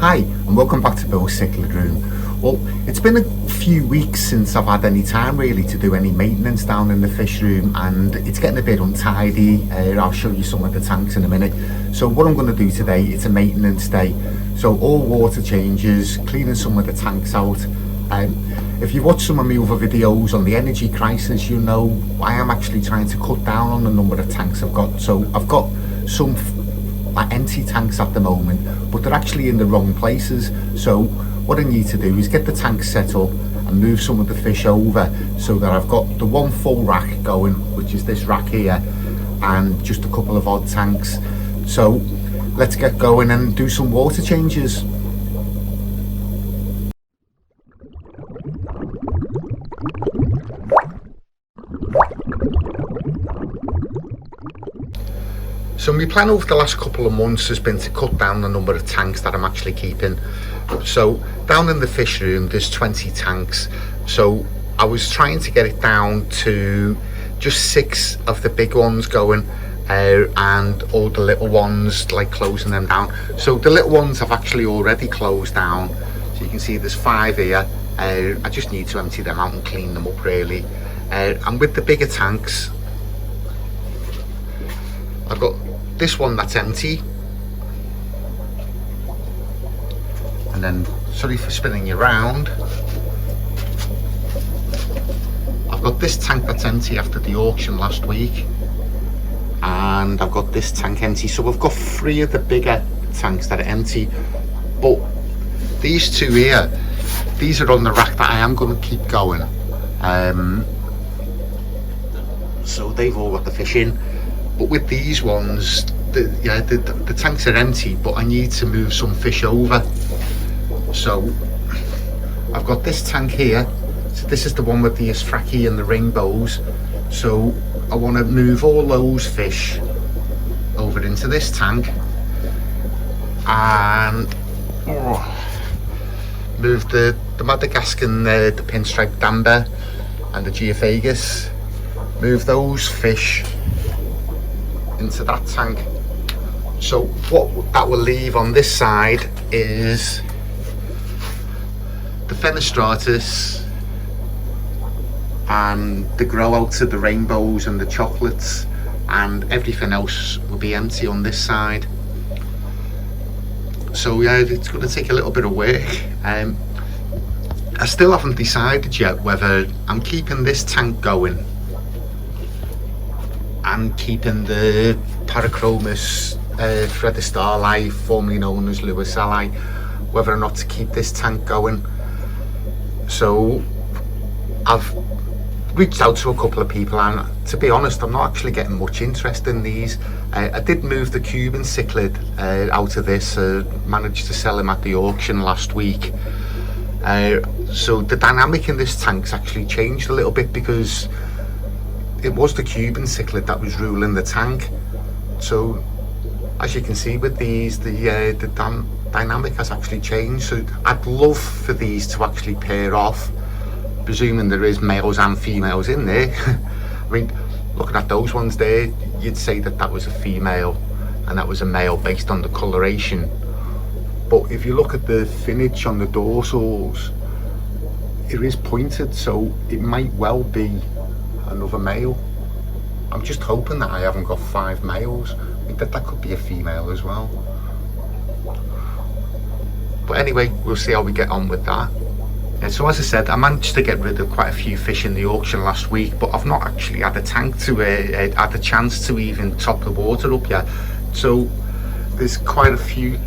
Hi, and welcome back to Bill's Cichlid Room. Well, it's been a few weeks since I've had any time really to do any maintenance down in the fish room, and it's getting a bit untidy. I'll show you some of the tanks in a minute. So what I'm going to do today, it's a maintenance day. So all water changes, cleaning some of the tanks out. If you watch some of my other videos on the energy crisis, you know I am actually trying to cut down on the number of tanks I've got. So I've got some empty tanks at the moment, but they're actually in the wrong places. So what I need to do is get the tanks set up and move some of the fish over so that I've got the one full rack going, which is this rack here, and just a couple of odd tanks. So let's get going and do some water changes. So my plan over the last couple of months has been to cut down the number of tanks that I'm actually keeping. So down in the fish room there's 20 tanks, so I was trying to get it down to just 6 of the big ones going, and all the little ones, like closing them down. So the little ones I've actually already closed down, so you can see there's 5 here. I just need to empty them out and clean them up really. And with the bigger tanks, I've got this one that's empty, and then, sorry for spinning you around, I've got this tank that's empty after the auction last week, and I've got this tank empty. So I've got 3 of the bigger tanks that are empty, but these 2 here, these are on the rack that I am going to keep going. So they've all got the fish in. But with these ones, the tanks are empty, but I need to move some fish over. So I've got this tank here. So this is the one with the Asfraki and the rainbows. So I want to move all those fish over into this tank, and move the Madagascan, the pinstripe damper and the Geophagus. Move those fish into that tank. So what that will leave on this side is the Fenestratus and the grow outs of the rainbows and the chocolates, and everything else will be empty on this side. So yeah, it's going to take a little bit of work. I still haven't decided yet whether I'm keeping this tank going and keeping the Parachromis Fredda Starlight, formerly known as Lewis Ally, whether or not to keep this tank going. So I've reached out to a couple of people, and to be honest, I'm not actually getting much interest in these. I did move the Cuban cichlid out of this, managed to sell him at the auction last week. So the dynamic in this tank's actually changed a little bit, because it was the Cuban cichlid that was ruling the tank. So as you can see with these, the dynamic has actually changed. So I'd love for these to actually pair off, presuming there is males and females in there. I mean, looking at those ones there, you'd say that that was a female and that was a male based on the coloration. But if you look at the finnage on the dorsals, it is pointed, so it might well be another male. I'm just hoping that I haven't got 5 males. I think that could be a female as well. But anyway, we'll see how we get on with that. And so as I said, I managed to get rid of quite a few fish in the auction last week, but I've not actually had a tank to had a chance to even top the water up yet. So there's quite a few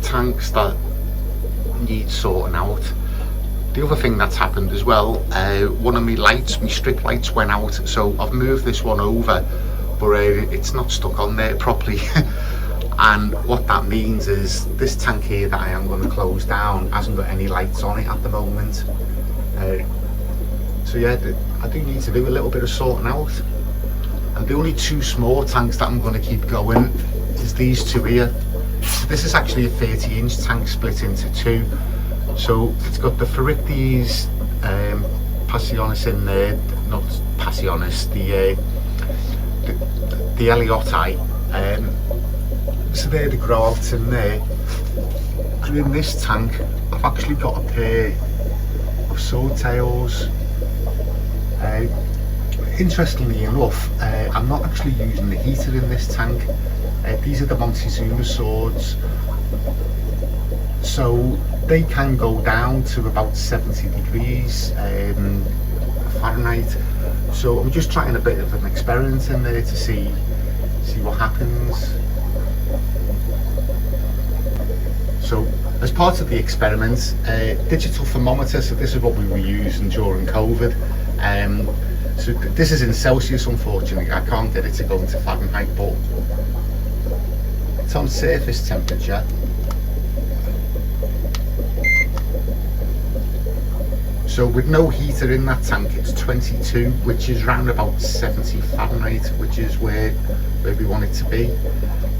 tanks that need sorting out. The other thing that's happened as well, one of my lights, my strip lights went out, so I've moved this one over, but it's not stuck on there properly. And what that means is this tank here that I am going to close down hasn't got any lights on it at the moment. So yeah, I do need to do a little bit of sorting out. And the only 2 small tanks that I'm going to keep going is these 2 here. So this is actually a 30-inch tank split into 2. So it's got the Pherichthys Passionis in there, not Passionis, the Ellioti. So they're the grow outs in there, So in this tank, I've actually got a pair of swordtails. Interestingly enough, I'm not actually using the heater in this tank. These are the Montezuma swords, so they can go down to about 70 degrees Fahrenheit. So I'm just trying a bit of an experiment in there to see what happens. So as part of the experiment, digital thermometer, so this is what we were using during COVID. So this is in Celsius, unfortunately. I can't get it to go into Fahrenheit, but it's on surface temperature. So with no heater in that tank, it's 22, which is round about 70 Fahrenheit, which is where we want it to be.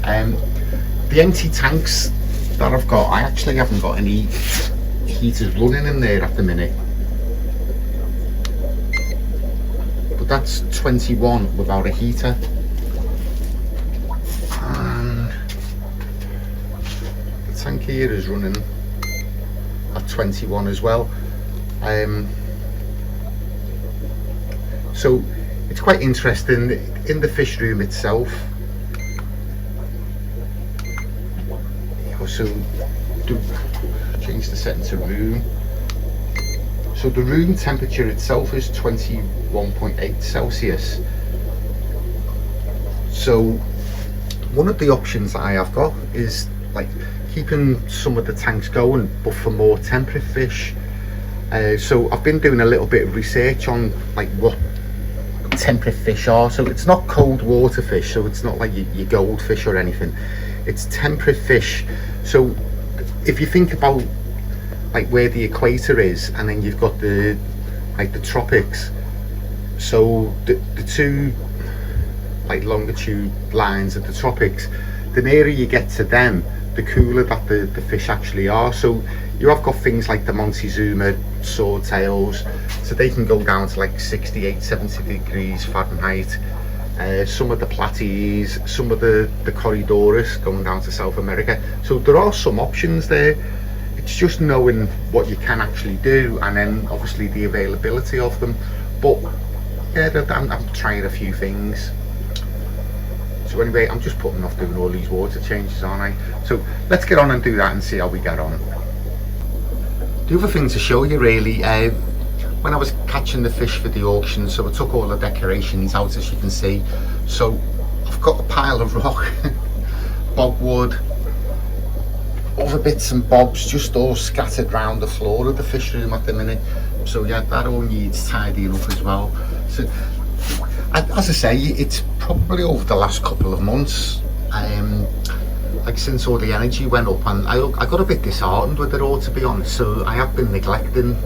The empty tanks that I've got, I actually haven't got any heaters running in there at the minute. But that's 21 without a heater. And the tank here is running at 21 as well. So it's quite interesting in the fish room itself. So change the setting to room. So the room temperature itself is 21.8 Celsius. So one of the options that I have got is like keeping some of the tanks going, but for more temperate fish. So I've been doing a little bit of research on like what temperate fish are. So it's not cold water fish, so it's not like your goldfish or anything. It's temperate fish. So if you think about like where the equator is, and then you've got the tropics, so the two like longitude lines of the tropics, the nearer you get to them, the cooler that the fish actually are. So you have got things like the Montezuma swordtails, so they can go down to like 68-70 degrees Fahrenheit. Some of the platies, some of the Corridorus going down to South America. So there are some options there. It's just knowing what you can actually do, and then obviously the availability of them. But yeah, I'm trying a few things. So anyway, I'm just putting off doing all these water changes, aren't I? So let's get on and do that and see how we get on. The other thing to show you really, when I was catching the fish for the auction, so I took all the decorations out, as you can see. So I've got a pile of rock, bogwood, other bits and bobs just all scattered around the floor of the fish room at the minute. So yeah, that all needs tidying up as well. So as I say, it's probably over the last couple of months, like since all the energy went up, and I got a bit disheartened with it all, to be honest. So I have been neglecting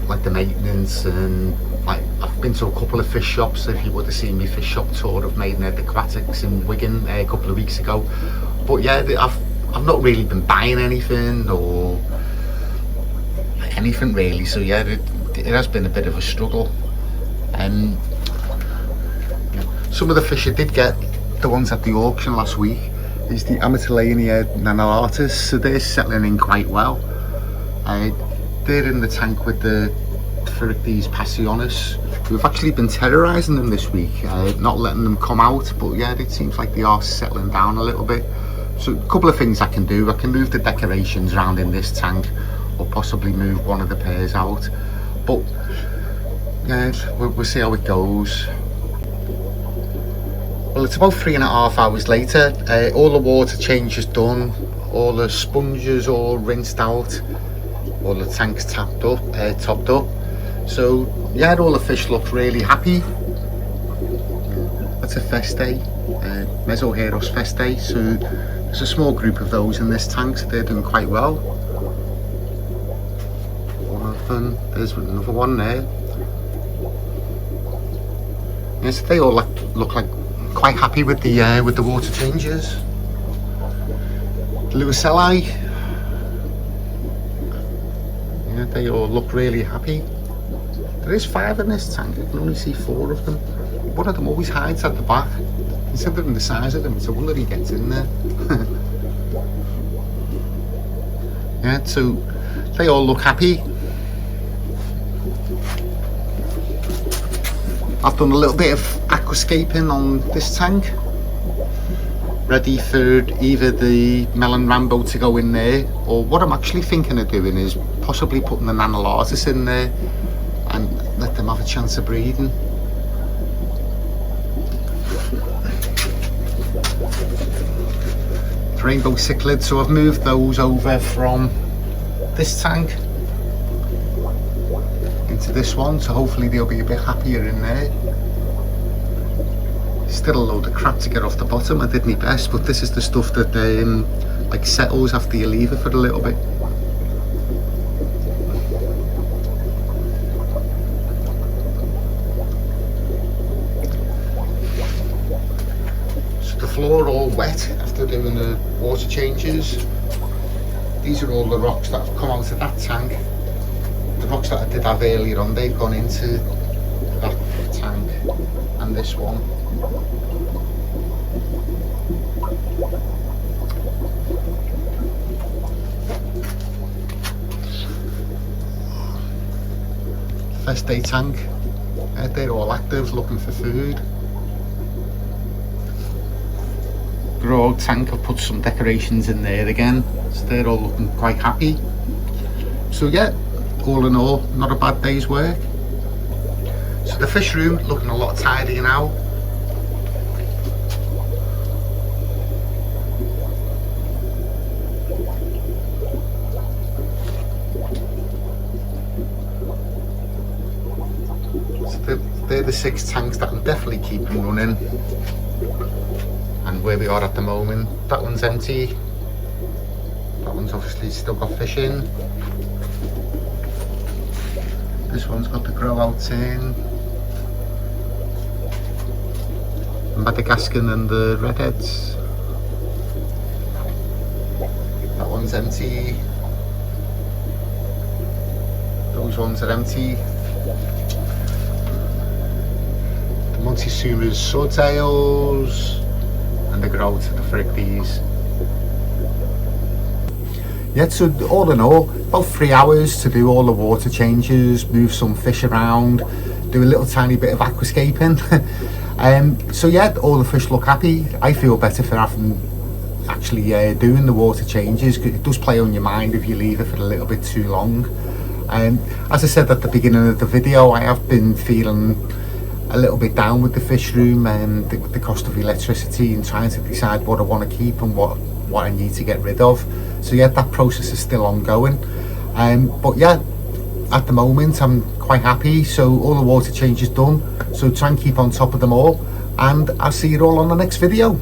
like the maintenance, and like I've been to a couple of fish shops. If you would have seen me fish shop tour of Maidenhead Aquatics in Wigan a couple of weeks ago. But yeah, I've not really been buying anything or anything really. So yeah, it has been a bit of a struggle. Some of the fish I did get, the ones at the auction last week, is the Amatelania nanulatus. So they're settling in quite well. They're in the tank with the Phrygides passionis. We've actually been terrorising them this week, not letting them come out, but yeah, it seems like they are settling down a little bit. So a couple of things I can do. I can move the decorations around in this tank, or possibly move one of the pairs out. But yeah, we'll see how it goes. Well, it's about 3.5 hours later. All the water change is done, all the sponges all rinsed out, all the tanks topped up. So yeah, all the fish look really happy. That's a feste, Mesoheros feste. So there's a small group of those in this tank, so they're doing quite well. One of them, there's another one there. Yes, they all look like quite happy with the water changes. The Lewisselli, yeah, they all look really happy. There is 5 in this tank. I can only see 4 of them. One of them always hides at the back. Considering the size of them, it's a wonder he gets in there. Yeah, so they all look happy. I've done a little bit of aquascaping on this tank, ready for either the Melon Rambo to go in there, or what I'm actually thinking of doing is possibly putting an Analysis in there and let them have a chance of breeding. Rainbow cichlids, so I've moved those over from this tank into this one, so hopefully they'll be a bit happier in there. Still a load of crap to get off the bottom. I did my best, but this is the stuff that like settles after you leave it for a little bit. So the floor all wet after doing the water changes. These are all the rocks that have come out of that tank. The rocks that I did have earlier on, they've gone into that tank and this one. First day tank, they're all active, looking for food. Grow tank, I've put some decorations in there again, so they're all looking quite happy. So yeah, all in all, not a bad day's work. So the fish room looking a lot tidier now. So they're the 6 tanks that I'm definitely keeping running. And where we are at the moment, that one's empty. That one's obviously still got fish in. This one's got the grow outs in. Madagascar and the redheads. That one's empty. Those ones are empty. The Montezuma's swordtails and the grow to the Frigbees. Yeah, so all in all, about 3 hours to do all the water changes, move some fish around, do a little tiny bit of aquascaping. So yeah, all the fish look happy. I feel better for having actually doing the water changes. It does play on your mind if you leave it for a little bit too long. As I said at the beginning of the video, I have been feeling a little bit down with the fish room and the cost of electricity, and trying to decide what I want to keep and what I need to get rid of. So yeah, that process is still ongoing. But yeah, at the moment I'm quite happy. So all the water changes done, so try and keep on top of them all, and I'll see you all on the next video.